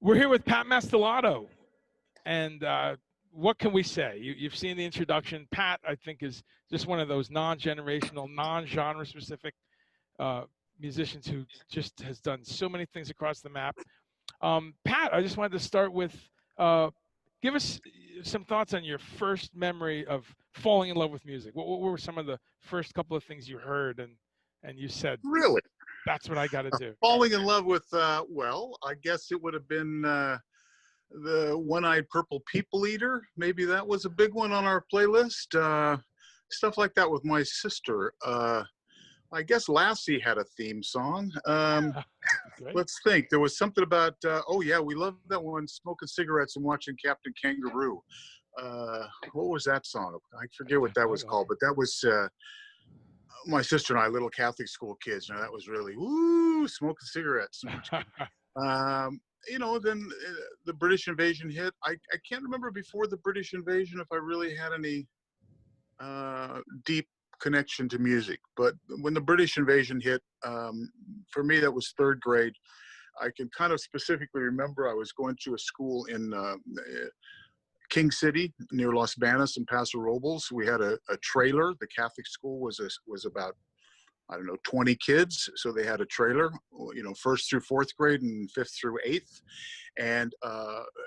We're here with Pat Mastelotto, and what can we say? You've seen the introduction. Pat, I think, is just one of those non-generational, non-genre specific musicians who just has done so many things across the map. Pat, I just wanted to start with, give us some thoughts on your first memory of falling in love with music. What were some of the first couple of things you heard and you said, really? That's what I got to do. Falling in love with, well, I guess it would have been the One-Eyed Purple People Eater. Maybe that was a big one on our playlist. Stuff like that with my sister. I guess Lassie had a theme song. Let's think. There was something about, oh yeah, we loved that one, smoking cigarettes and watching Captain Kangaroo. What was that song? I forget what that was called, but that was my sister and I, little Catholic school kids. You know, that was really, woo, smoking cigarettes. You know, then the British invasion hit. I can't remember before the British invasion if I really had any deep connection to music. But when the British invasion hit, for me, that was third grade. I can kind of specifically remember I was going to a school in King City near Los Banos and Paso Robles. We had a trailer. The Catholic school was about, I don't know, 20 kids. So they had a trailer, you know, first through fourth grade and fifth through eighth. And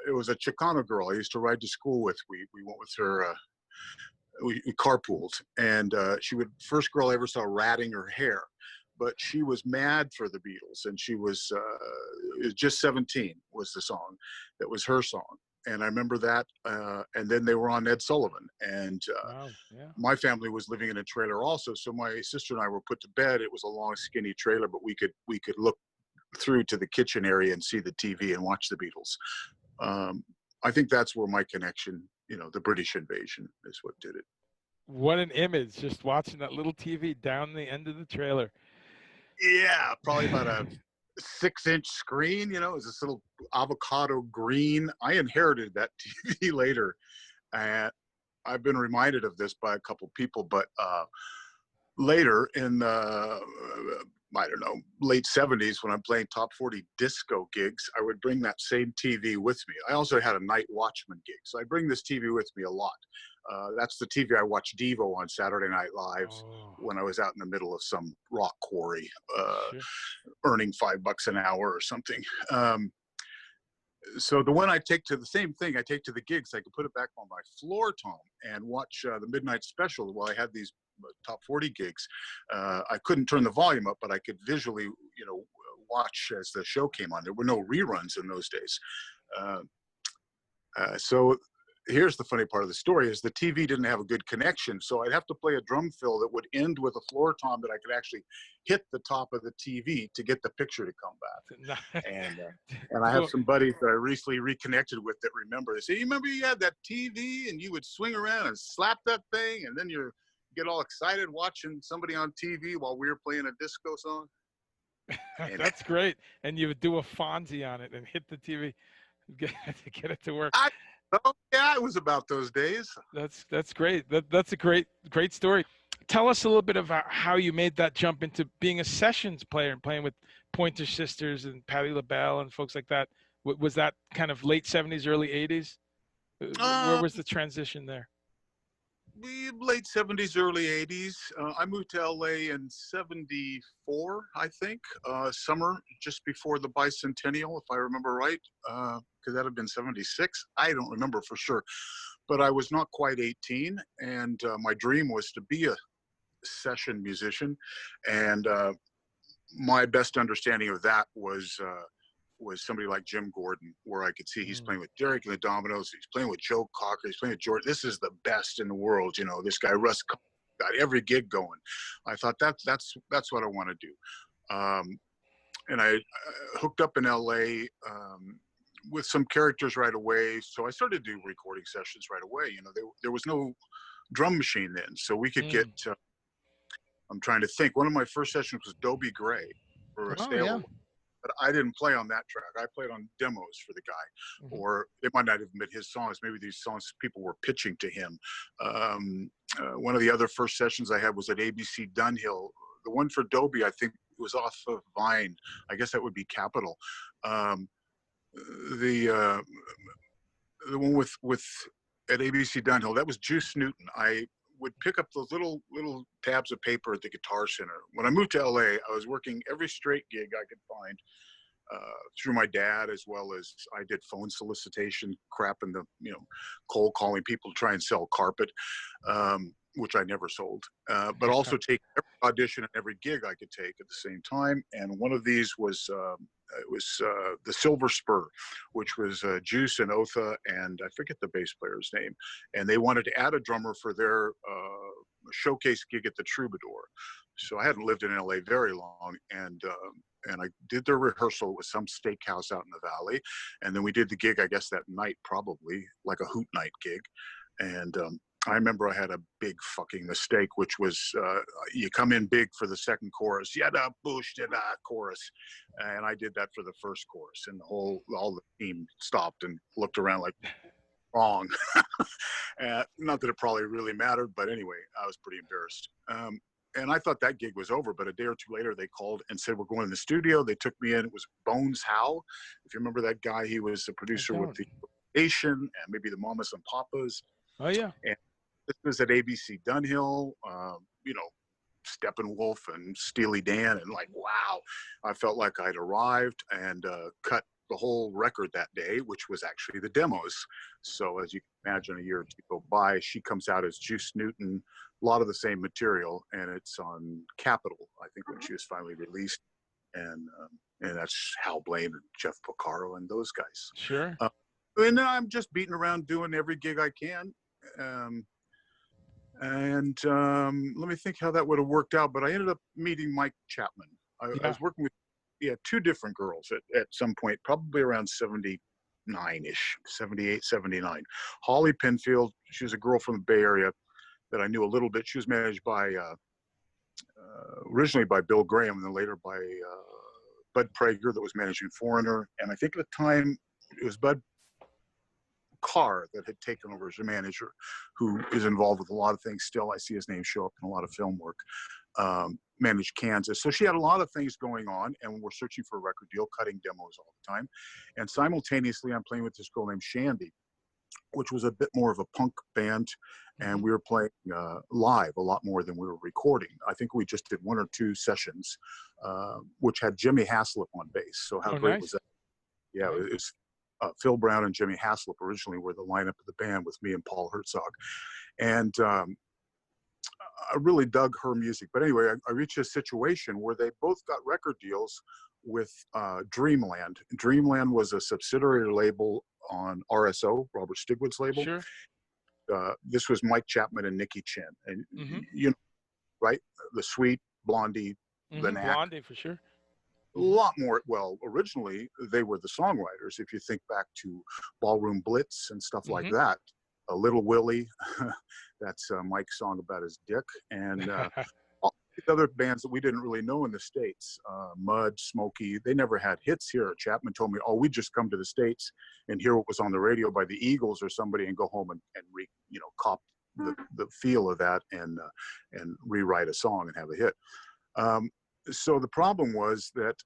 it was a Chicano girl I used to ride to school with. We went with her, we carpooled. And she would, first girl I ever saw ratting her hair. But she was mad for the Beatles. And she was Just 17 was the song. That was her song. And I remember that, and then they were on Ed Sullivan, and my family was living in a trailer also. So my sister and I were put to bed. It was a long, skinny trailer, but we could look through to the kitchen area and see the TV and watch the Beatles. I think that's where my connection, you know, the British invasion is what did it. What an image! Just watching that little TV down the end of the trailer. Yeah, probably about a 6-inch screen, you know, it was this little avocado green. I inherited that TV later, and I've been reminded of this by a couple people, but later in the, I don't know, late 70s when I'm playing top 40 disco gigs, I would bring that same TV with me. I also had a night watchman gig, so I bring this TV with me a lot. That's the TV I watched Devo on Saturday Night Live when I was out in the middle of some rock quarry, earning $5 an hour or something. So the one I take to the same thing I take to the gigs, I could put it back on my floor tom and watch the Midnight Special while I had these top 40 gigs. I couldn't turn the volume up, but I could visually, you know, watch as the show came on. There were no reruns in those days. So here's the funny part of the story is the TV didn't have a good connection. So I'd have to play a drum fill that would end with a floor tom that I could actually hit the top of the TV to get the picture to come back. And I have some buddies that I recently reconnected with that remember. They say, you remember you had that TV and you would swing around and slap that thing and then you get all excited watching somebody on TV while we were playing a disco song. That's great. And you would do a Fonzie on it and hit the TV to get it to work. Oh yeah, it was about those days. That's great. That's a great story. Tell us a little bit about how you made that jump into being a sessions player and playing with Pointer Sisters and Patti LaBelle and folks like that. Was that kind of late 70s, early 80s? Where was the transition there? Late 70s, early 80s. I moved to LA in 74, I think, summer just before the bicentennial, if I remember right, because that had been 76. I don't remember for sure, but I was not quite 18, and my dream was to be a session musician, and my best understanding of that was somebody like Jim Gordon, where I could see he's playing with Derek and the Dominoes, he's playing with Joe Cocker, he's playing with George. This is the best in the world, you know. This guy Russ got every gig going. I thought that's what I want to do, and I hooked up in LA with some characters right away. So I started to do recording sessions right away. You know, there was no drum machine then, so we could get. I'm trying to think. One of my first sessions was Dobie Gray for a Stale. but I didn't play on that track. I played on demos for the guy, or it might not have been his songs. Maybe these songs people were pitching to him. One of the other first sessions I had was at ABC Dunhill. The one for Dobie, I think, was off of Vine. I guess that would be Capitol. The one with at ABC Dunhill, that was Juice Newton. I would pick up those little tabs of paper at the Guitar Center. When I moved to LA, I was working every straight gig I could find through my dad, as well as I did phone solicitation crap and the cold calling people to try and sell carpet, which I never sold. But also take every audition and every gig I could take at the same time. And one of these was the Silver Spur, which was Juice and Otha, and I forget the bass player's name. And they wanted to add a drummer for their showcase gig at the Troubadour. So I hadn't lived in LA very long, and I did their rehearsal with some steakhouse out in the valley, and then we did the gig, I guess that night, probably like a hoot night gig. And I remember I had a big fucking mistake, which was you come in big for the second chorus, yada boosh da chorus, and I did that for the first chorus, and all the team stopped and looked around like, wrong. Not that it probably really mattered, but anyway, I was pretty embarrassed. And I thought that gig was over, but a day or two later they called and said, we're going in the studio. They took me in. It was Bones Howe. If you remember that guy, he was a producer with the Nation and maybe the Mamas and Papas. Oh, yeah. And this was at ABC Dunhill, Steppenwolf and Steely Dan. And like, wow, I felt like I'd arrived and cut the whole record that day, which was actually the demos. So as you can imagine, a year or two go by, she comes out as Juice Newton, a lot of the same material, and it's on Capitol, I think, when she was finally released. And that's Hal Blaine and Jeff Porcaro and those guys. Sure. And I'm just beating around doing every gig I can. Let me think how that would have worked out, but I ended up meeting Mike Chapman. I was working with two different girls at some point, probably around 79-ish, 78, 79. Holly Penfield, she was a girl from the Bay Area that I knew a little bit. She was managed by, originally by Bill Graham, and then later by Bud Prager, that was managing Foreigner. And I think at the time it was Bud Carr that had taken over as a manager, who is involved with a lot of things still. I see his name show up in a lot of film work. Managed Kansas. So she had a lot of things going on, and we're searching for a record deal, cutting demos all the time. And simultaneously, I'm playing with this girl named Shandy, which was a bit more of a punk band. And we were playing live a lot more than we were recording. I think we just did 1 or 2 sessions, which had Jimmy Haslip on bass. So how great was that? Yeah, it was Phil Brown and Jimmy Haslip originally were the lineup of the band with me and Paul Herzog. And I really dug her music. But anyway, I reached a situation where they both got record deals with Dreamland. Dreamland was a subsidiary label on RSO, Robert Stigwood's label. Sure. This was Mike Chapman and Nikki Chin. And you know, right? The Sweet, Blondie, the Knack. Blondie, for sure. A lot more. Well, originally they were the songwriters. If you think back to Ballroom Blitz and stuff like that, Little Willie, that's Mike's song about his dick, and all these other bands that we didn't really know in the States, Mud, Smokey, they never had hits here. Chapman told me, oh, we'd just come to the States and hear what was on the radio by the Eagles or somebody and go home and cop the feel of that and rewrite a song and have a hit. So the problem was that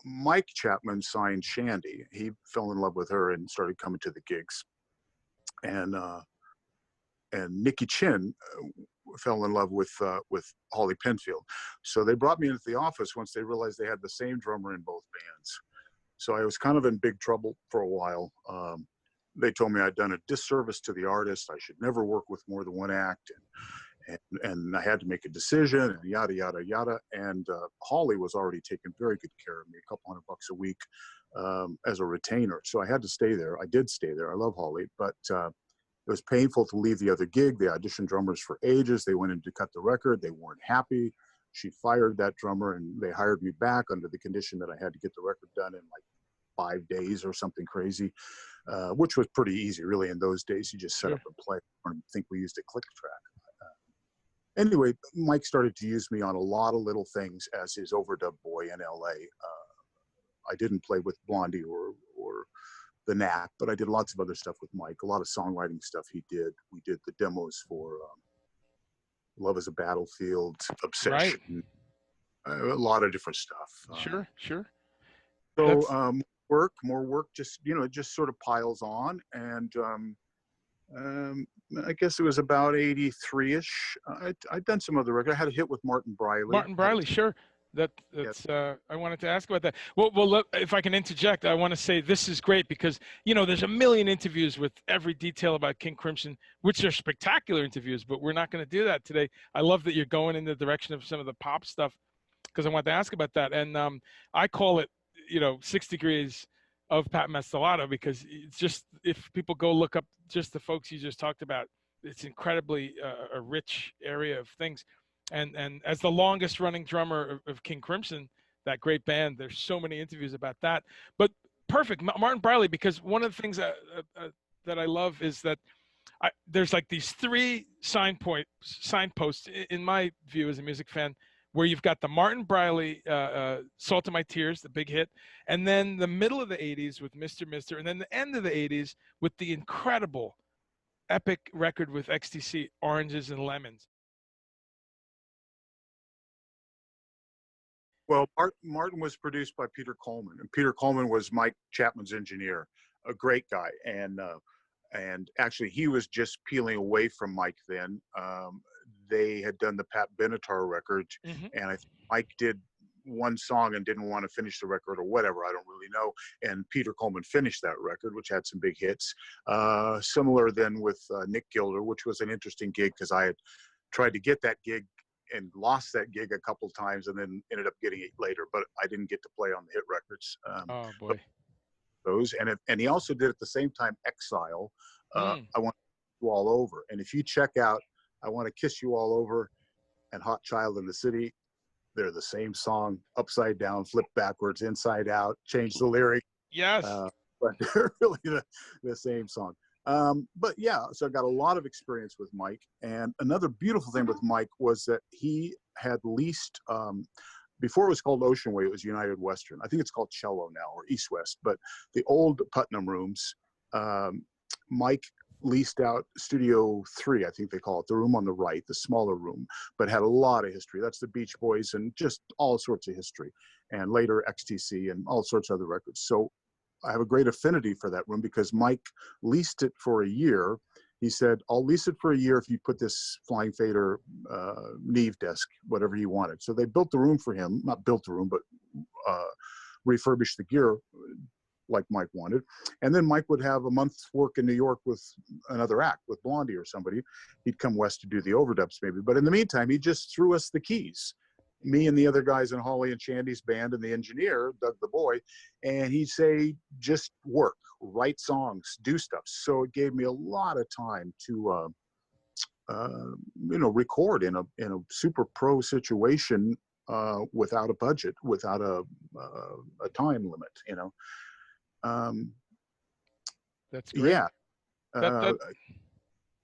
Mike Chapman signed Shandy. He fell in love with her and started coming to the gigs. And Nikki Chin fell in love with Holly Penfield. So they brought me into the office once they realized they had the same drummer in both bands. So I was kind of in big trouble for a while. They told me I'd done a disservice to the artist. I should never work with more than one act. And I had to make a decision and yada, yada, yada. And Holly was already taking very good care of me, a couple $100 a week as a retainer. So I had to stay there. I did stay there. I love Holly, but it was painful to leave the other gig. They auditioned drummers for ages. They went in to cut the record. They weren't happy. She fired that drummer and they hired me back under the condition that I had to get the record done in like 5 days or something crazy, which was pretty easy really in those days. You just set up and play. I think we used a click track. Anyway, Mike started to use me on a lot of little things as his overdub boy in LA. I didn't play with Blondie or the Knack, but I did lots of other stuff with Mike. A lot of songwriting stuff he did. We did the demos for Love Is a Battlefield, Obsession, a lot of different stuff. Sure, sure. So more work, just it just sort of piles on, and I guess it was about 83-ish. I'd done some other records. I had a hit with Martin Briley. Martin Briley, sure. That's I wanted to ask about that. Well, if I can interject, I want to say this is great because there's a million interviews with every detail about King Crimson, which are spectacular interviews, but we're not going to do that today. I love that you're going in the direction of some of the pop stuff because I want to ask about that. And I call it 6 degrees of Pat Mastelotto because it's just, if people go look up just the folks you just talked about, it's incredibly a rich area of things. And as the longest running drummer of King Crimson, that great band, there's so many interviews about that. But perfect, Martin Briley, because one of the things that I love is that there's like these 3 signposts in my view as a music fan, where you've got the Martin Briley Salt of My Tears, the big hit, and then the middle of the 80s with Mr. Mister, and then the end of the 80s with the incredible epic record with XTC, Oranges and Lemons. Well, Martin was produced by Peter Coleman, and Peter Coleman was Mike Chapman's engineer, a great guy. And actually, he was just peeling away from Mike then. They had done the Pat Benatar record, and I think Mike did one song and didn't want to finish the record or whatever, I don't really know. And Peter Coleman finished that record, which had some big hits. Similar then with Nick Gilder, which was an interesting gig because I had tried to get that gig and lost that gig a couple of times and then ended up getting it later, but I didn't get to play on the hit records. Oh boy. Those, and he also did at the same time Exile, I Want You All Over. And if you check out I Want to Kiss You All Over and Hot Child in the City, they're the same song, upside down, flipped backwards, inside out, change the lyric. Yes. But they're really the same song. But yeah, so I got a lot of experience with Mike. And another beautiful thing with Mike was that he had leased, before it was called Ocean Way, it was United Western. I think it's called Cello now, or East West. But the old Putnam rooms, Mike leased out Studio 3, I think they call it, the room on the right, the smaller room, but had a lot of history. That's the Beach Boys and just all sorts of history. And later XTC and all sorts of other records. So I have a great affinity for that room because Mike leased it for a year. He said, I'll lease it for a year if you put this Flying Fader Neve desk, whatever he wanted. So they built the room for him, not built the room, but refurbished the gear like Mike wanted. And then Mike would have a month's work in New York with another act, with Blondie or somebody. He'd come west to do the overdubs maybe. But in the meantime, he just threw us the keys, me and the other guys in Holly and Shandy's band and the engineer, Doug the Boy, and he'd say, just work, write songs, do stuff. So it gave me a lot of time to, record in a super pro situation without a budget, without a time limit, That's great. Yeah.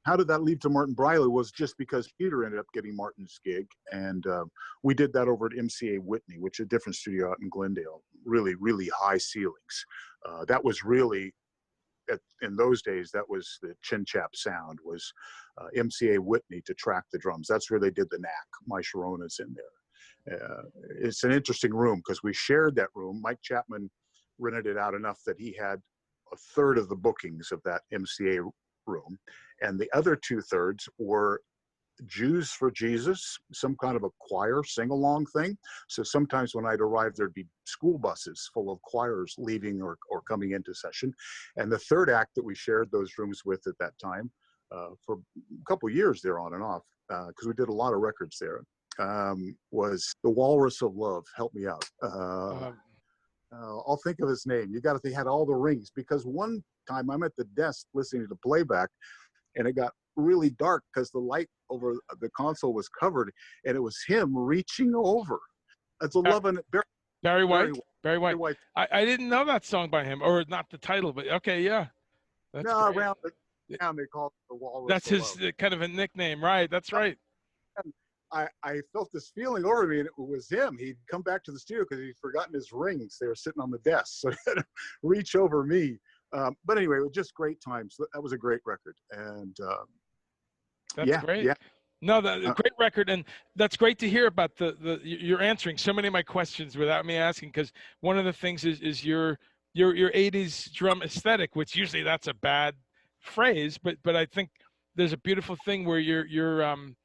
How did that lead to Martin Briley was just because Peter ended up getting Martin's gig. And we did that over at MCA Whitney, which is a different studio out in Glendale, really, really high ceilings. That was really, in those days, that was the Chin Chap sound, was MCA Whitney to track the drums. That's where they did the knack. My Sharona's in there. It's an interesting room because we shared that room. Mike Chapman rented it out enough that he had a third of the bookings of that MCA room. And the other 2/3 were Jews for Jesus, some kind of a choir sing-along thing. So sometimes when I'd arrive, there'd be school buses full of choirs leaving or coming into session. And the third act that we shared those rooms with at that time, for a couple of years there on and off, because we did a lot of records there, was The Walrus of Love. Help me out. I'll think of his name. You got to think, had all the rings, because one time I'm at the desk listening to playback and it got really dark because the light over the console was covered and it was him reaching over. It's a love and Barry White. I didn't know that song by him, or not the title, but okay, yeah. That's no, great. around the town they call it The Walrus. That's his kind of a nickname, right? That's right. I felt this feeling over me, and it was him. He'd come back to the studio because he'd forgotten his rings. They were sitting on the desk, so he had to reach over me. But anyway, it was just great times. That was a great record, and That's yeah, great. yeah. No, that a great record, and that's great to hear about you're answering so many of my questions without me asking, because one of the things is your 80s drum aesthetic, which usually that's a bad phrase, but I think there's a beautiful thing where you're on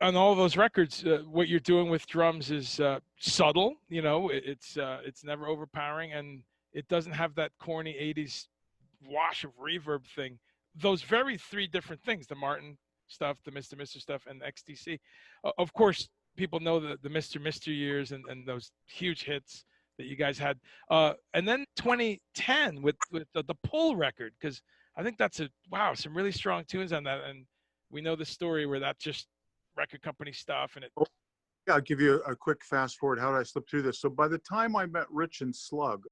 all those records, what you're doing with drums is subtle. You know, it's never overpowering, and it doesn't have that corny 80s wash of reverb thing. Those very three different things: the Martin stuff, the Mr. stuff, and the XTC. Of course, people know the Mr. years and those huge hits that you guys had. And then 2010 with the Pull record, because I think that's some really strong tunes on that. And we know the story where that just record company stuff and it. Yeah, I'll give you a quick fast forward. How did I slip through this? So by the time I met Rich and Slug,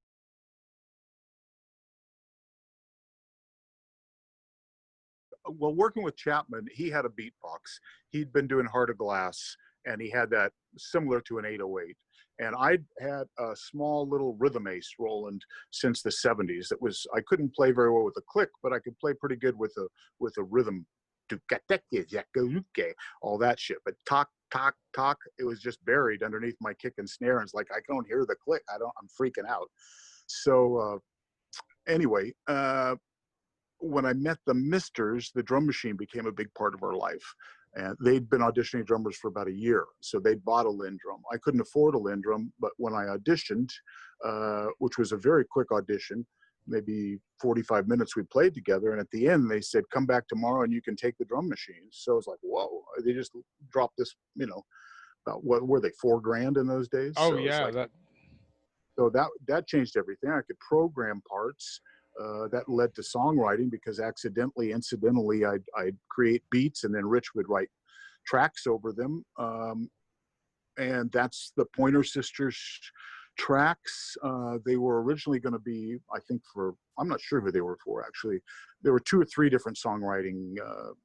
well, working with Chapman, he had a beatbox. He'd been doing Heart of Glass, and he had that similar to an 808. And I'd had a small little rhythm ace Roland since the 70s. I couldn't play very well with a click, but I could play pretty good with a rhythm, all that shit. But talk, it was just buried underneath my kick and snare. And it's like, I don't hear the click. I'm freaking out. So anyway, when I met the Misters, the drum machine became a big part of our life. And they'd been auditioning drummers for about a year. So they bought a Linn drum. I couldn't afford a Linn drum, but when I auditioned, which was a very quick audition, maybe 45 minutes we played together. And at the end, they said, come back tomorrow and you can take the drum machine. So I was like, whoa, they just dropped this, about what were they, $4,000 in those days? Oh, so yeah. Like, so that changed everything. I could program parts. That led to songwriting because incidentally, I'd create beats and then Rich would write tracks over them. And that's the Pointer Sisters tracks. They were originally going to be, I think I'm not sure who they were for actually. There were 2 or 3 different songwriting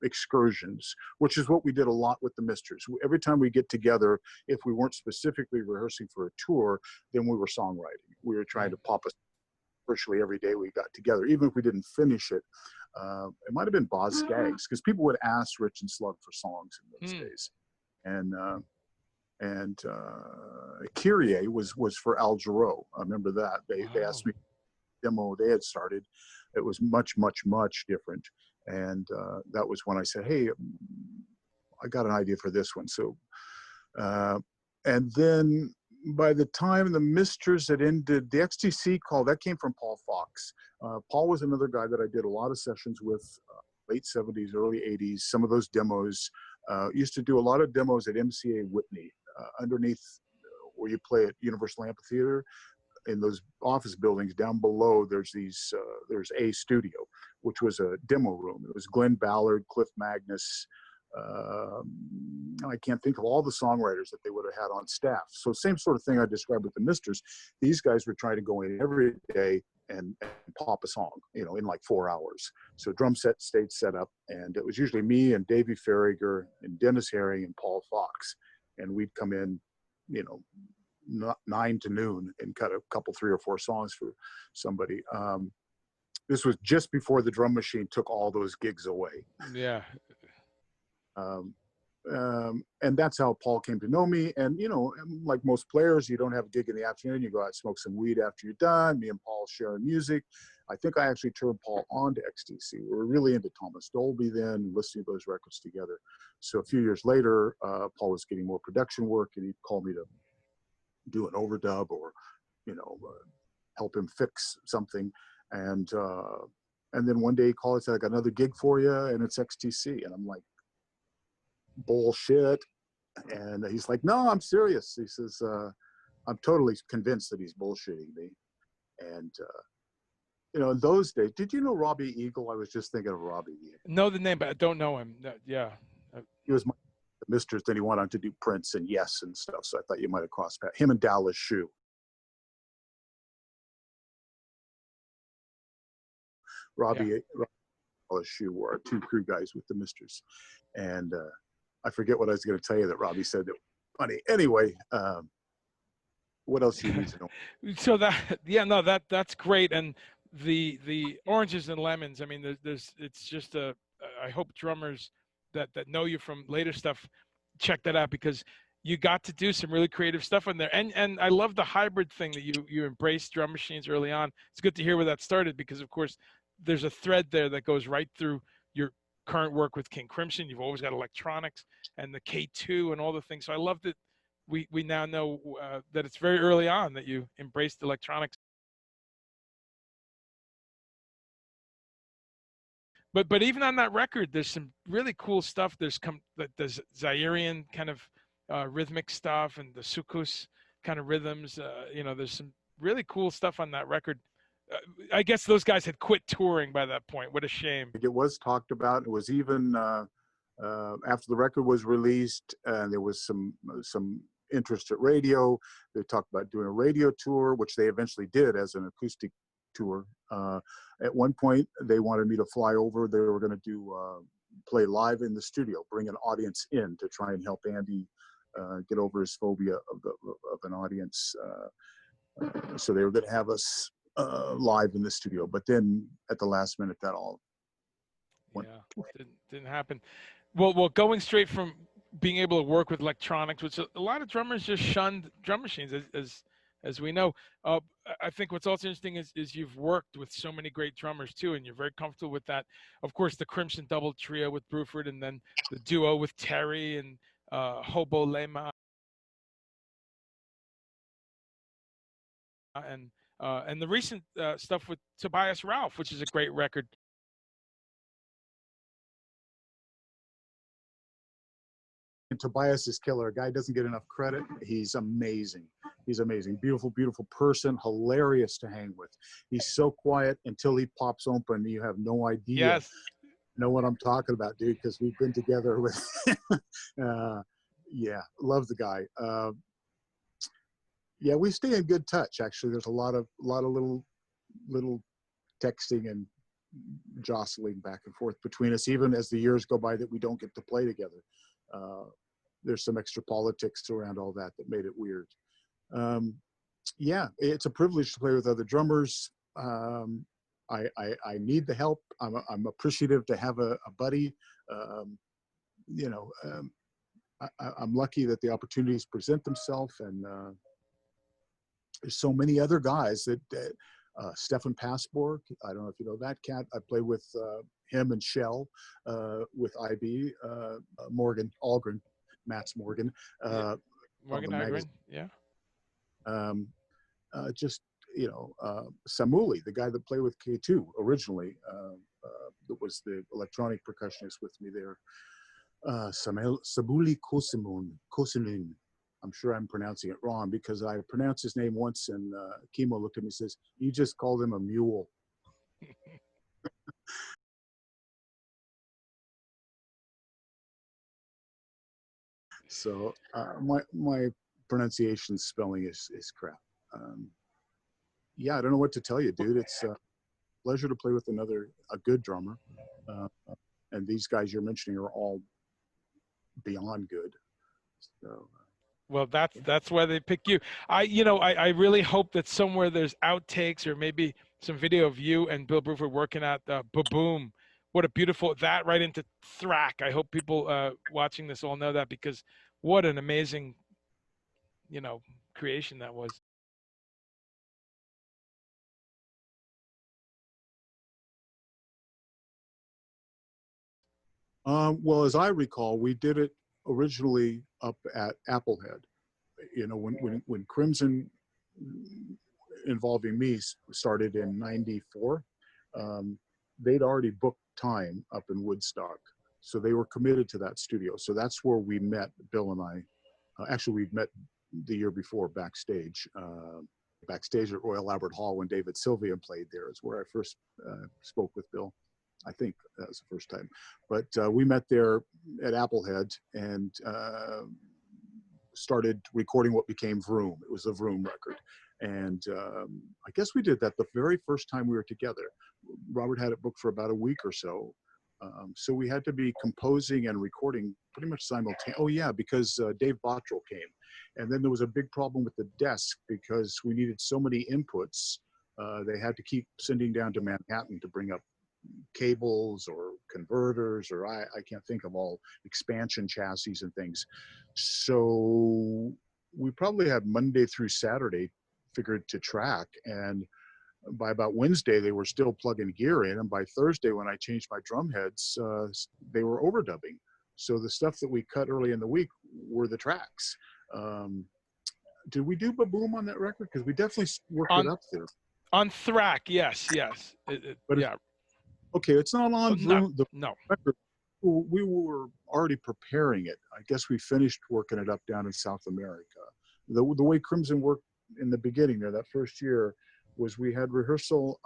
excursions, which is what we did a lot with the Misters. Every time we get together, if we weren't specifically rehearsing for a tour, then we were songwriting. We were trying to pop a virtually every day we got together, even if we didn't finish it. It might have been Boz Skaggs, because people would ask Rich and Slug for songs in those days. And Kyrie was for Al Jarreau. I remember that. They asked me demo they had started. It was much, much, much different. And that was when I said, hey, I got an idea for this one. So, and then by the time the Misters had ended, the XTC call, that came from Paul Fox. Paul was another guy that I did a lot of sessions with, late 70s, early 80s. Some of those demos, used to do a lot of demos at MCA Whitney, underneath where you play at Universal Amphitheater. In those office buildings down below, there's A Studio, which was a demo room. It was Glenn Ballard, Cliff Magnus, I can't think of all the songwriters that they would have had on staff. So same sort of thing I described with the Misters. These guys were trying to go in every day and pop a song, in like 4 hours. So drum set stayed set up, and it was usually me and Davey Farragher and Dennis Herring and Paul Fox. And we'd come in, 9 to noon and cut a couple, 3 or 4 songs for somebody. This was just before the drum machine took all those gigs away. Yeah. And that's how Paul came to know me. And, like most players, you don't have a gig in the afternoon. You go out and smoke some weed after you're done. Me and Paul sharing music. I think I actually turned Paul on to XTC. We were really into Thomas Dolby then, listening to those records together. So a few years later, Paul was getting more production work, and he'd call me to do an overdub or, help him fix something. And then one day he called and said, I got another gig for you, and it's XTC. And I'm like, bullshit. And he's like, no, I'm serious. He says, I'm totally convinced that he's bullshitting me. And in those days, did you know Robbie Eagle? I was just thinking of Robbie Eagle. Know the name, but I don't know him. Yeah. He was my Misters, then he went on to do Prince and Yes and stuff. So I thought you might have crossed paths. Him and Dallas Shue. Robbie Dallas Shue were our 2 crew guys with the Misters. And I forget what I was going to tell you that Robbie said that funny. Anyway, what else do you need to know? So that, yeah, no, that's great. And the oranges and lemons, I mean, there's it's just I hope drummers that know you from later stuff check that out, because you got to do some really creative stuff on there. And I love the hybrid thing that you embraced drum machines early on. It's good to hear where that started, because of course there's a thread there that goes right through your current work with King Crimson. You've always got electronics and the K2 and all the things. So I love that we now know that it's very early on that you embraced electronics. But even on that record, there's some really cool stuff. There's Zairian kind of rhythmic stuff, and the sukus kind of rhythms. There's some really cool stuff on that record. I guess those guys had quit touring by that point. What a shame. It was talked about. It was even after the record was released, and there was some interest at radio. They talked about doing a radio tour, which they eventually did as an acoustic tour. At one point, they wanted me to fly over. They were going to do play live in the studio, bring an audience in to try and help Andy get over his phobia of an audience. So they were going to have us live in the studio, but then at the last minute, that all went. Yeah, didn't happen. Well, going straight from being able to work with electronics, which a lot of drummers just shunned drum machines, as we know. I think what's also interesting is you've worked with so many great drummers too, and you're very comfortable with that. Of course, the Crimson double trio with Bruford, and then the duo with Terry and Hobo Lema, and the recent stuff with Tobias Ralph, which is a great record. And Tobias is killer. A guy doesn't get enough credit. He's amazing. He's amazing. Beautiful, beautiful person. Hilarious to hang with. He's so quiet until he pops open. You have no idea. Yes. Know what I'm talking about, dude, because we've been together with yeah, love the guy. Yeah, we stay in good touch. Actually, there's a lot of little texting and jostling back and forth between us, even as the years go by that we don't get to play together. There's some extra politics around all that made it weird. Yeah, it's a privilege to play with other drummers. I need the help. I'm appreciative to have a buddy. I'm lucky that the opportunities present themselves, and there's so many other guys that Stefan Passborg, I don't know if you know that cat. I play with him and Shell, with IB, Morgan Algren, Matt's Morgan. Morgan Algren, yeah. Just, Samuli, the guy that played with K2 originally, that was the electronic percussionist with me there. Samuli Kosimun. I'm sure I'm pronouncing it wrong, because I pronounced his name once, and Kimo looked at me and says, "You just called him a mule." So my pronunciation spelling is crap. Yeah, I don't know what to tell you, dude. It's a pleasure to play with a good drummer. And these guys you're mentioning are all beyond good. So. Well, that's why they pick you. I really hope that somewhere there's outtakes, or maybe some video of you and Bill Bruford working at Ba-Boom. What a beautiful, that right into thrack. I hope people watching this all know that, because what an amazing, creation that was. Well, as I recall, we did it originally up at Applehead. When Crimson, involving me, started in '94, they'd already booked time up in Woodstock, so they were committed to that studio. So that's where we met, Bill and I. Actually, we'd met the year before backstage at Royal Albert Hall when David Sylvian played there. Is where I first spoke with Bill. I think that was the first time. But we met there at Applehead and started recording what became Vroom. It was a Vroom record. And I guess we did that the very first time we were together. Robert had it booked for about a week or so. So we had to be composing and recording pretty much simultaneously. Oh yeah, because Dave Bottrell came. And then there was a big problem with the desk because we needed so many inputs. They had to keep sending down to Manhattan to bring up cables or converters, or I can't think of all expansion chassis and things. So we probably had Monday through Saturday figured to track, and by about Wednesday they were still plugging gear in, and by Thursday when I changed my drum heads, they were overdubbing. So the stuff that we cut early in the week were the tracks. Did we do Baboom on that record? Because we definitely worked it up there. On Thrack, yes. But yeah. Okay, it's not on the no. record. We were already preparing it. I guess we finished working it up down in South America. The way Crimson worked in the beginning there, that first year, was we had rehearsal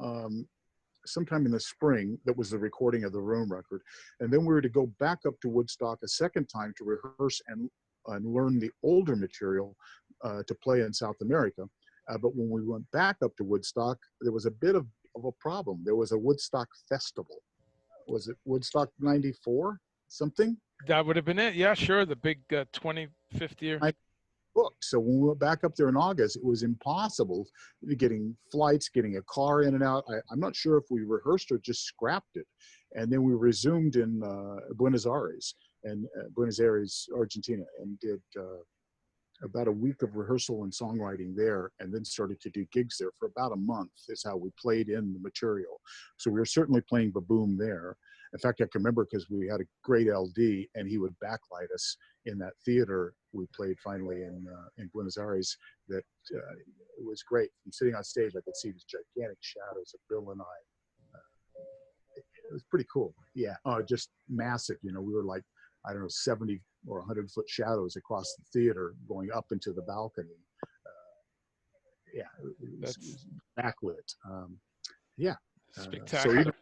sometime in the spring. That was the recording of the Room record. And then we were to go back up to Woodstock a second time to rehearse and learn the older material to play in South America. But when we went back up to Woodstock, there was a bit of a problem. There was a Woodstock festival. Was it Woodstock 94 something? That would have been it. Yeah, sure. The big 25th year. I booked. So when we went back up there in August, it was impossible getting flights, getting a car in and out. I'm not sure if we rehearsed or just scrapped it. And then we resumed in Buenos Aires, Argentina, and did about a week of rehearsal and songwriting there, and then started to do gigs there for about a month. Is how we played in the material. So we were certainly playing Baboom there. In fact, I can remember because we had a great LD, and he would backlight us in that theater we played finally in Buenos Aires. That it was great. From sitting on stage, I could see these gigantic shadows of Bill and I. It was pretty cool. Yeah, just massive. You know, we were like, I don't know, 70 or 100-foot shadows across the theater going up into the balcony. Yeah, it was backlit. Yeah. Spectacular. So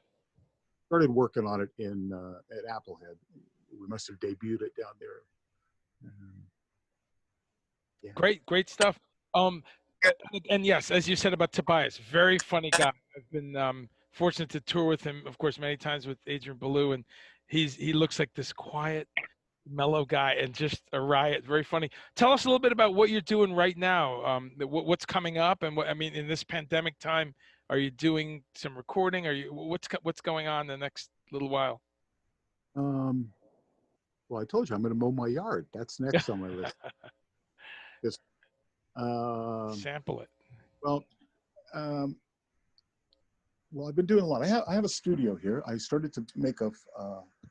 started working on it in at Applehead. We must have debuted it down there. Yeah. Great stuff. And yes, as you said about Tobias, very funny guy. I've been fortunate to tour with him, of course, many times with Adrian Belew, and he looks like this quiet, mellow guy and just a riot. Very funny. Tell us a little bit about what you're doing right now. What's coming up, and what I mean in this pandemic time. Are you doing some recording? What's going on the next little while? Well, I told you I'm going to mow my yard. That's next on my list. Just, sample it. Well, I've been doing a lot. I have a studio here. I started to make a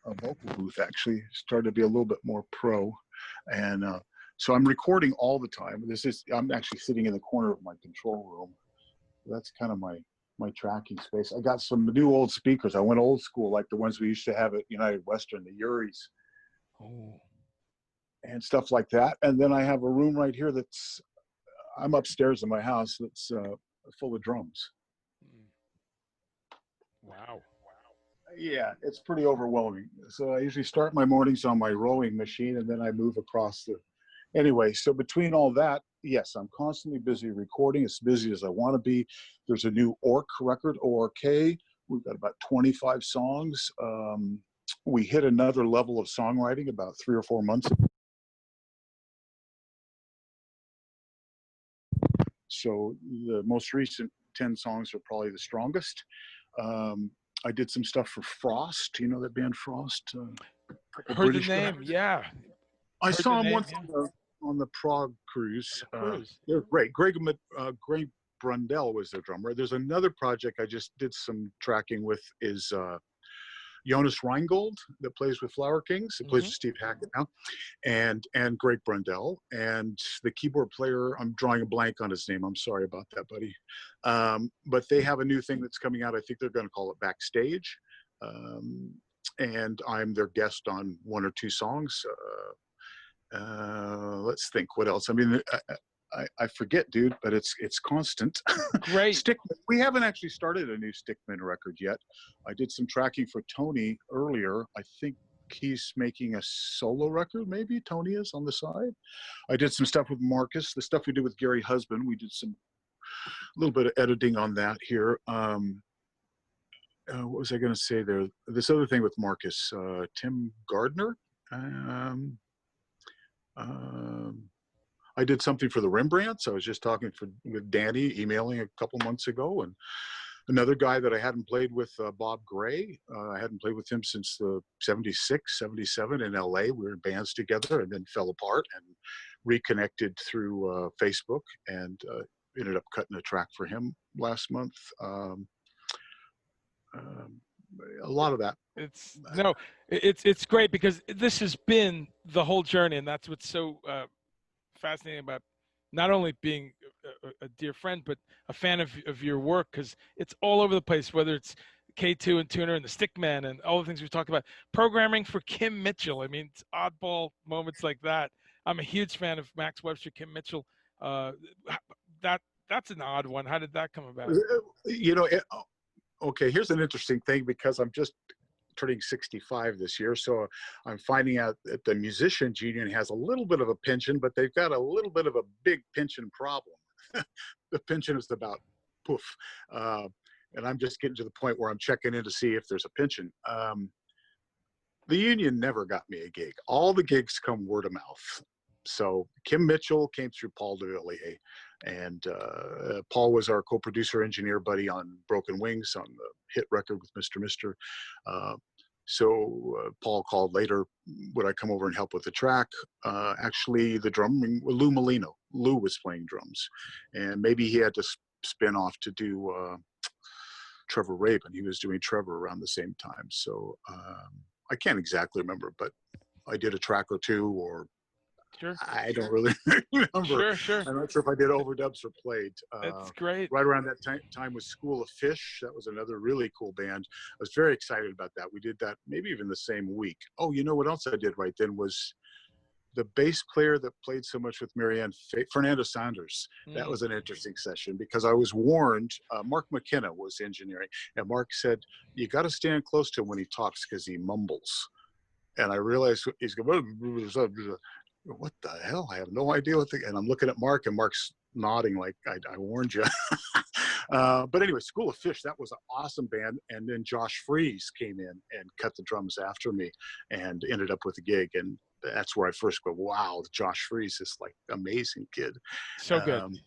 vocal booth, actually. Started to be a little bit more pro. And so I'm recording all the time. I'm actually sitting in the corner of my control room. That's kind of my tracking space. I got some new old speakers. I went old school, like the ones we used to have at United Western, the Uris. Oh. And stuff like that. And then I have a room right here I'm upstairs in my house that's full of drums. Wow. Yeah, it's pretty overwhelming. So I usually start my mornings on my rowing machine, and then I move across anyway. So between all that, yes, I'm constantly busy recording, as busy as I want to be. There's a new Orc record, ORK. We've got about 25 songs. We hit another level of songwriting about 3 or 4 months ago. So the most recent 10 songs are probably the strongest. I did some stuff for Frost. You know that band Frost? Heard the name, yeah. I saw them once on the Prague cruise. They're great. Greg Brundell was their drummer. There's another project I just did some tracking with is Jonas Reingold that plays with Flower Kings. It plays with Steve Hackett now, and Greg Brundell, and the keyboard player. I'm drawing a blank on his name. I'm sorry about that, buddy. But they have a new thing that's coming out. I think they're going to call it Backstage, and I'm their guest on 1 or 2 songs. Let's think. What else? I mean, I forget, dude, but it's constant. Great. Stickmen. We haven't actually started a new Stickmen record yet. I did some tracking for Tony earlier. I think he's making a solo record, maybe. Tony is on the side. I did some stuff with Markus. The stuff we did with Gary Husband, we did a little bit of editing on that here. what was I going to say there? This other thing with Markus, Tim Gardner. I did something for the Rembrandts. I was just talking with Danny, emailing a couple months ago, and another guy that I hadn't played with, Bob Gray. I hadn't played with him since the 76, 77 in LA. We were in bands together and then fell apart and reconnected through Facebook, and ended up cutting a track for him last month. A lot of that. It's great because this has been the whole journey, and that's what's so fascinating about not only being a dear friend, but a fan of your work, because it's all over the place, whether it's K2 and Tuner and the Stickmen and all the things we've talked about. Programming for Kim Mitchell. I mean, it's oddball moments like that. I'm a huge fan of Max Webster, Kim Mitchell. That's an odd one. How did that come about? You know, okay, here's an interesting thing, because I'm just turning 65 this year, so I'm finding out that the musicians union has a little bit of a pension, but they've got a little bit of a big pension problem. The pension is about poof, and I'm just getting to the point where I'm checking in to see if there's a pension. The union never got me a gig. All the gigs come word of mouth. So Kim Mitchell came through Paul DeVilliers, and Paul was our co-producer engineer buddy on Broken Wings, on the hit record with Mr. Mister. So Paul called later, would I come over and help with the track? Actually, the drumming, Lou Molino. Lou was playing drums, and maybe he had to spin off to do Trevor Rabin. He was doing Trevor around the same time. So I can't exactly remember, but I did a track or two, or sure. I don't really remember. Sure. I'm not sure if I did overdubs or played. That's great. Right around that time was School of Fish. That was another really cool band. I was very excited about that. We did that maybe even the same week. Oh, you know what else I did right then was the bass player that played so much with Marianne, Fernando Saunders. That was an interesting session, because I was warned, Mark McKenna was engineering, and Mark said, you got to stand close to him when he talks, because he mumbles. And I realized he's going, what the hell? I have no idea and I'm looking at Mark, and Mark's nodding like, I warned you. But anyway, School of Fish, that was an awesome band. And then Josh Freese came in and cut the drums after me and ended up with a gig. And that's where I first go, wow, Josh Freese is like amazing kid. So good.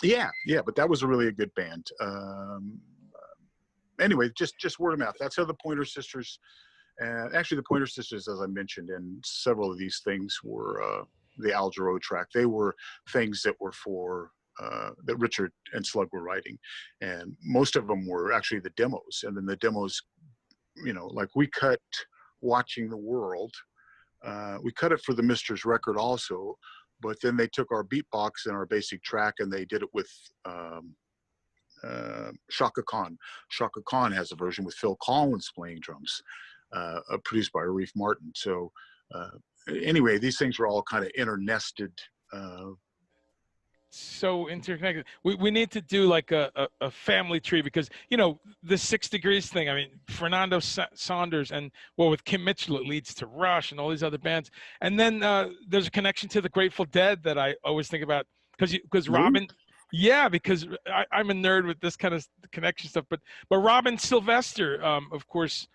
Yeah, but that was a good band. Anyway, just word of mouth. That's how the Pointer Sisters. And actually, the Pointer Sisters, as I mentioned, and several of these things were the Al Jarreau track. They were things that were for that Richard and Slug were writing, and most of them were actually the demos. And then the demos, you know, like we cut "Watching the World," we cut it for the Misters record also, but then they took our beatbox and our basic track and they did it with Shaka Khan. Shaka Khan has a version with Phil Collins playing drums. Produced by Arif Martin. So anyway, these things were all kind of internested. So interconnected. We need to do like a family tree, because, you know, the 6 Degrees thing, I mean, Fernando Saunders, and well, with Kim Mitchell, it leads to Rush and all these other bands. And then there's a connection to the Grateful Dead that I always think about, because Robin, yeah, because I'm a nerd with this kind of connection stuff, but Robin Sylvester, of course,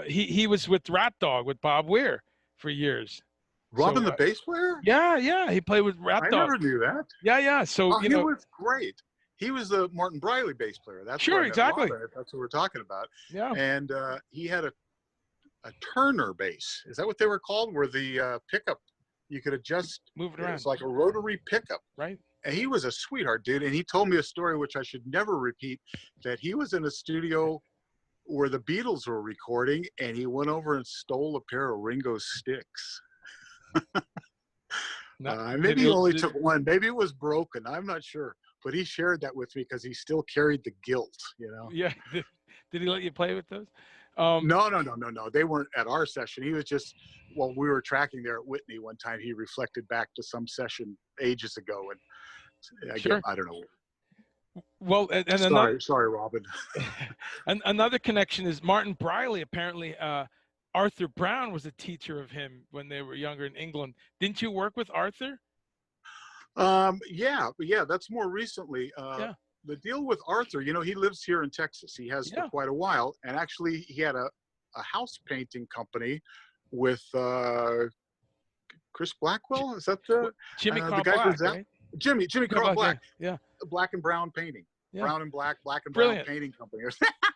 he was with Rat Dog with Bob Weir for years. Robin, the bass player? Yeah, he played with Rat Dog. I never knew that. Yeah. So he was great. He was the Martin Briley bass player. That's sure, exactly. Robin, that's what we're talking about. Yeah. And he had a Turner bass. Is that what they were called? Where the pickup you could adjust, move it around. It's like a rotary pickup. Right. And he was a sweetheart, dude. And he told me a story which I should never repeat. That he was in a studio where the Beatles were recording, and he went over and stole a pair of Ringo's sticks. Maybe he only took one. Maybe it was broken. I'm not sure. But he shared that with me because he still carried the guilt, you know? Yeah. Did he let you play with those? No. They weren't at our session. He was just, while we were tracking there at Whitney one time, he reflected back to some session ages ago. And sure. I don't know. Well, and sorry, Robin. And another connection is Martin Briley. Apparently, Arthur Brown was a teacher of him when they were younger in England. Didn't you work with Arthur? Yeah. That's more recently. the deal with Arthur, you know, he lives here in Texas. He has for quite a while, and actually he had a house painting company with Chris Blackwell. Is that Jimmy the Carl guy Black, for Zap? right? Jimmy Carl Black. Yeah. Black and Brown Painting. Yeah. Brown and Black and Brilliant. Brown Painting Company.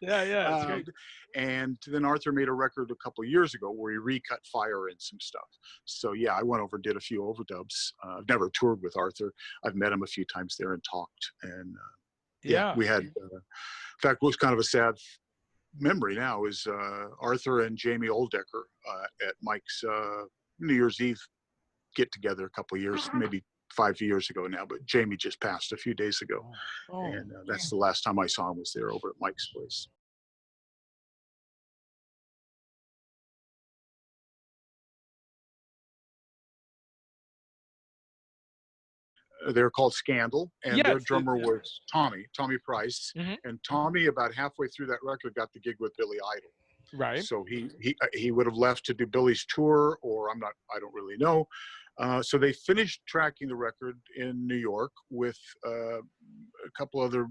Yeah, that's great. And then Arthur made a record a couple of years ago where he recut Fire and some stuff. So yeah, I went over and did a few overdubs. I've never toured with Arthur. I've met him a few times there and talked. And we had, in fact, what's kind of a sad memory now is Arthur and Jamie Oldecker at Mike's New Year's Eve get together a couple of years, maybe 5 years ago now, but Jamie just passed a few days ago. And that's the last time I saw him was there over at Mike's place. They're called Scandal, and their drummer was Tommy Price. And Tommy, about halfway through that record, got the gig with Billy Idol. Right. So he would have left to do Billy's tour, or I don't really know. So they finished tracking the record in New York with a couple other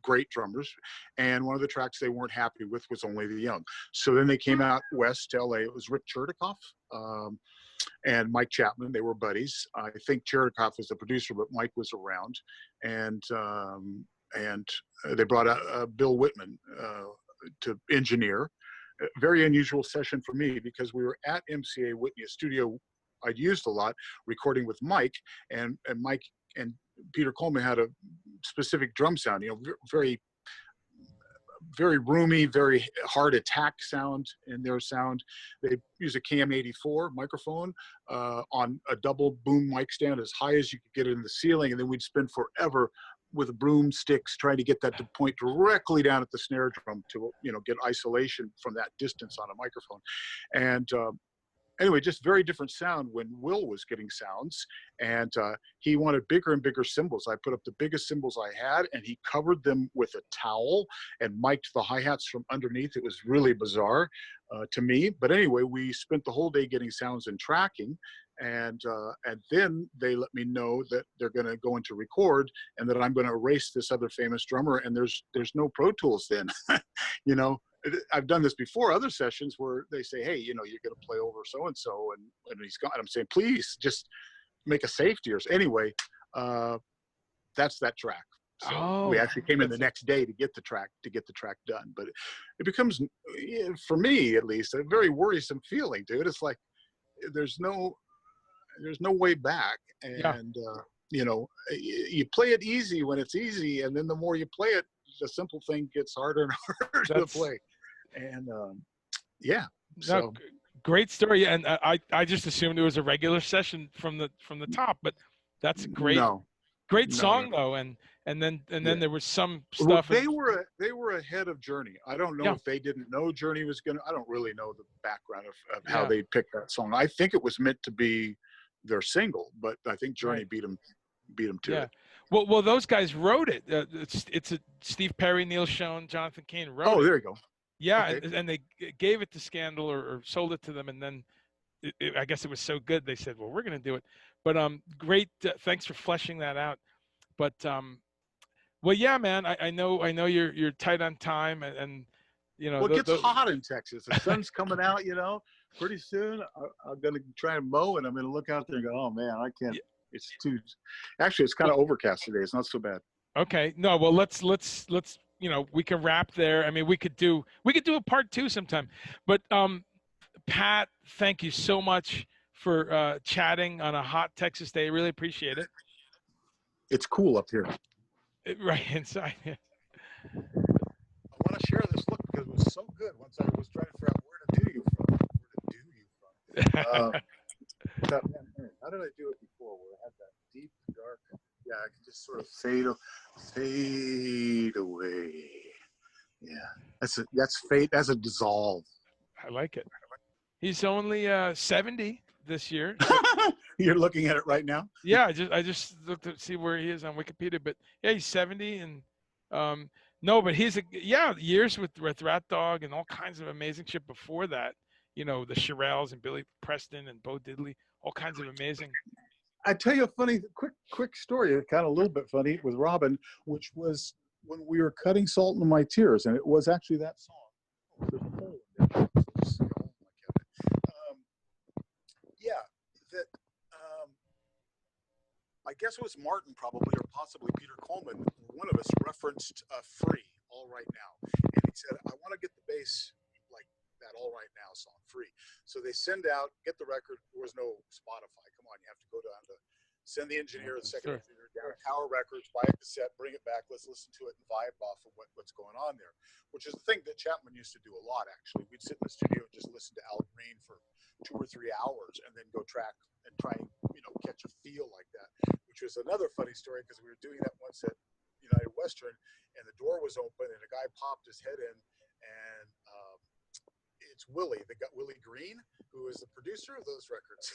great drummers, and one of the tracks they weren't happy with was Only the Young. So then they came out west to LA. It was Rick Chertoff and Mike Chapman. They were buddies. I think Chertoff was the producer, but Mike was around, and they brought out Bill Whitman to engineer. A very unusual session for me because we were at MCA Whitney, a studio I'd used a lot, recording with Mike, and Mike and Peter Coleman had a specific drum sound, you know, very, very roomy, very hard attack sound in their sound. They use a KM84 microphone on a double boom mic stand as high as you could get it in the ceiling, and then we'd spend forever with broomsticks trying to get that to point directly down at the snare drum to, you know, get isolation from that distance on a microphone. And anyway, just very different sound when Will was getting sounds, and he wanted bigger and bigger cymbals. I put up the biggest cymbals I had, and he covered them with a towel and mic'd the hi-hats from underneath. It was really bizarre to me. But anyway, we spent the whole day getting sounds and tracking, and then they let me know that they're going to go into record and that I'm going to erase this other famous drummer, and there's no Pro Tools then. You know, I've done this before, other sessions where they say, hey, you know, you're going to play over so-and-so, and he's gone. I'm saying, please just make a safety. Or anyway, that's that track. So we actually came in the next day to get the track done. But it becomes, for me at least, a very worrisome feeling, dude. It's like there's no way back, and you know, you play it easy when it's easy, and then the more you play it, the simple thing gets harder and harder to play. And so great story. And I just assumed it was a regular session from the top, but that's a great song though. And then there was some stuff. Well, they were ahead of Journey. I don't know if they didn't know Journey was gonna. I don't really know the background of how they picked that song. I think it was meant to be their single, but I think Journey beat them to it. Well, those guys wrote it. It's a Steve Perry, Neil Schon, Jonathan Cain wrote it. Oh, there you go. Yeah, okay. and they gave it to Scandal or sold it to them, and then I guess it was so good they said, well, we're going to do it. But great, thanks for fleshing that out. But well, yeah, man, I know you're tight on time, and you know. Well, it gets hot in Texas. The sun's coming out, you know. Pretty soon, I'm going to try and mow, and I'm going to look out there and go, oh man, I can't. It's too. Actually, it's kind of overcast today. It's not so bad. Okay. No. Well, let's. You know, we can wrap there. I mean, we could do a part 2 sometime. But Pat, thank you so much for chatting on a hot Texas day. Really appreciate it. It's cool up here. Right inside. I want to share this look because it was so good. Once I was trying to figure out where to do you from. How did I do it before? Where I had that deep dark. Yeah, I can just sort of fade away. Yeah, that's fade. That's a dissolve. I like it. He's only 70 this year. You're looking at it right now. Yeah, I just looked to see where he is on Wikipedia, but yeah, he's 70, and no, but he's years with Rat Dog and all kinds of amazing shit before that. You know, the Shirelles and Billy Preston and Bo Diddley, all kinds of amazing. I tell you a funny, quick story, kind of a little bit funny with Robin, which was when we were cutting Salt in My Tears, and it was actually that song. Oh, there's a hole in there. Yeah, that I guess it was Martin probably, or possibly Peter Coleman. One of us referenced "Free" All Right Now, and he said, "I want to get the bass like that All Right Now song, Free." So they send out, get the record. There was no Spotify. Come on, you have to go down to send the engineer, the second engineer down to Tower Records, buy a cassette, bring it back. Let's listen to it and vibe off of what's going on there, which is the thing that Chapman used to do a lot. Actually, we'd sit in the studio and just listen to Al Green for 2 or 3 hours, and then go track and try and catch a feel like that. Which was another funny story because we were doing that once at United Western, and the door was open, and a guy popped his head in, and it's Willie, Willie Green, who is the producer of those records.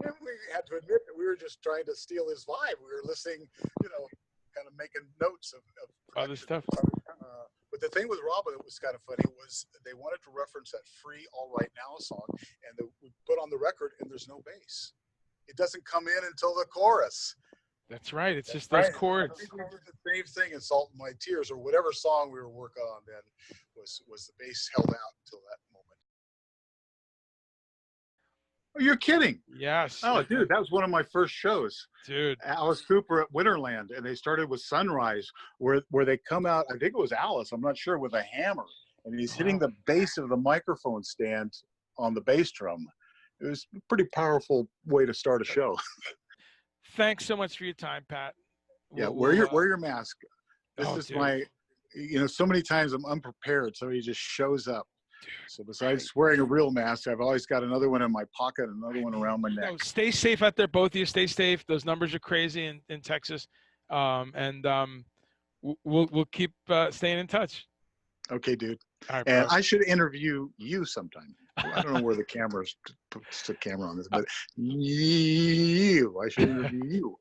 And we had to admit that we were just trying to steal his vibe. We were listening, kind of making notes of other stuff. But the thing with Robin that was kind of funny was they wanted to reference that "Free All Right Now" song, and we put on the record, and there's no bass. It doesn't come in until the chorus. That's right. It's just those chords. I think we did the same thing in "Salt in My Tears," or whatever song we were working on then. Was the bass held out until that moment? Oh, you're kidding? Yes. Oh, dude, that was one of my first shows. Dude. Alice Cooper at Winterland, and they started with "Sunrise," where they come out. I think it was Alice. I'm not sure, with a hammer, and he's hitting the base of the microphone stand on the bass drum. It was a pretty powerful way to start a show. Thanks so much for your time, Pat. Yeah, wear your mask. This is dude. my, so many times I'm unprepared. Somebody just shows up. So besides wearing a real mask, I've always got another one in my pocket, another one around my neck. Stay safe out there, both of you. Stay safe. Those numbers are crazy in Texas, and we'll keep staying in touch. Okay, dude. All right, and bro. I should interview you sometime. I don't know where the camera's puts the camera on this, but I should interview you.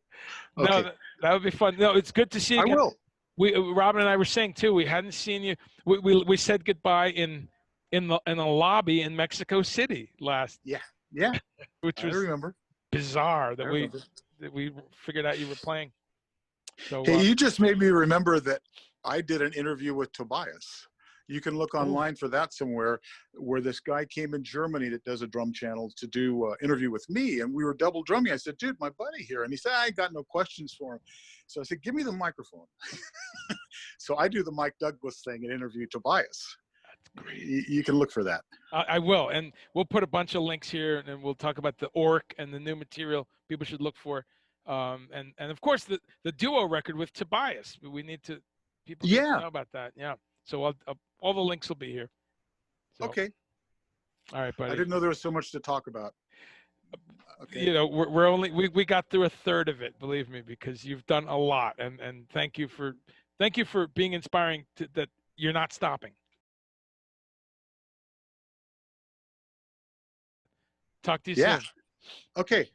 Okay. No, that would be fun. No, it's good to see you again. I will. Robin and I were saying too. We hadn't seen you. We said goodbye in the lobby in Mexico City last. Yeah. Which was bizarre that we figured out you were playing. So hey, you just made me remember that I did an interview with Tobias. You can look online for that somewhere, where this guy came in Germany that does a drum channel to do an interview with me, and we were double drumming. I said, "Dude, my buddy here," and he said, "I got no questions for him." So I said, "Give me the microphone." So I do the Mike Douglas thing and interview Tobias. That's great. You can look for that. I will, and we'll put a bunch of links here, and we'll talk about the Orc and the new material people should look for, and of course the duo record with Tobias. We need to people need to know about that. Yeah. So all the links will be here. So, okay. All right, buddy. I didn't know there was so much to talk about. Okay. We're only we got through a third of it, believe me, because you've done a lot, and thank you for being inspiring that you're not stopping. Talk to you soon. Okay.